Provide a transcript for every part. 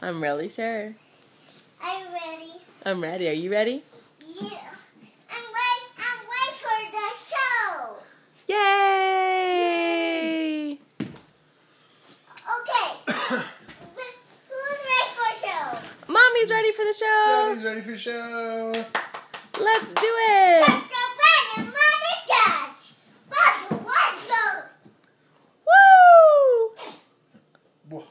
I'm really sure. I'm ready. I'm ready. Are you ready? Yeah. I'm ready for the show. Yay! Okay. Who's ready for show? Mommy's ready for the show. Daddy's ready for show. Let's do it. Touch the pen and money touch. But what's the... Woo! Whoa.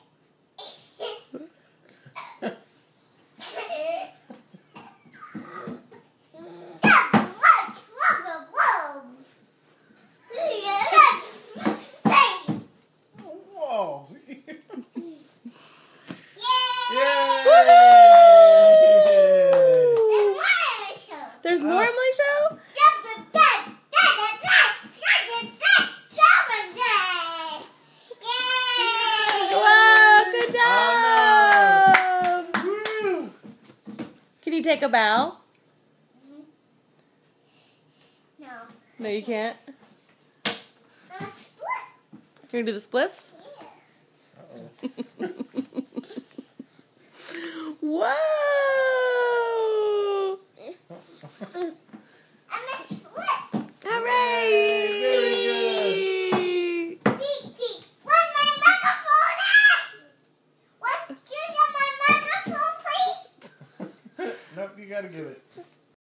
Whoa. There's more Emily show? Wow, good job! Woo. Can you take a bow? No. No, you can't. Split. You're gonna do the splits? Whoa! Hooray! Very good. Where's my microphone at? Can you get my microphone, please? Nope, you gotta give it.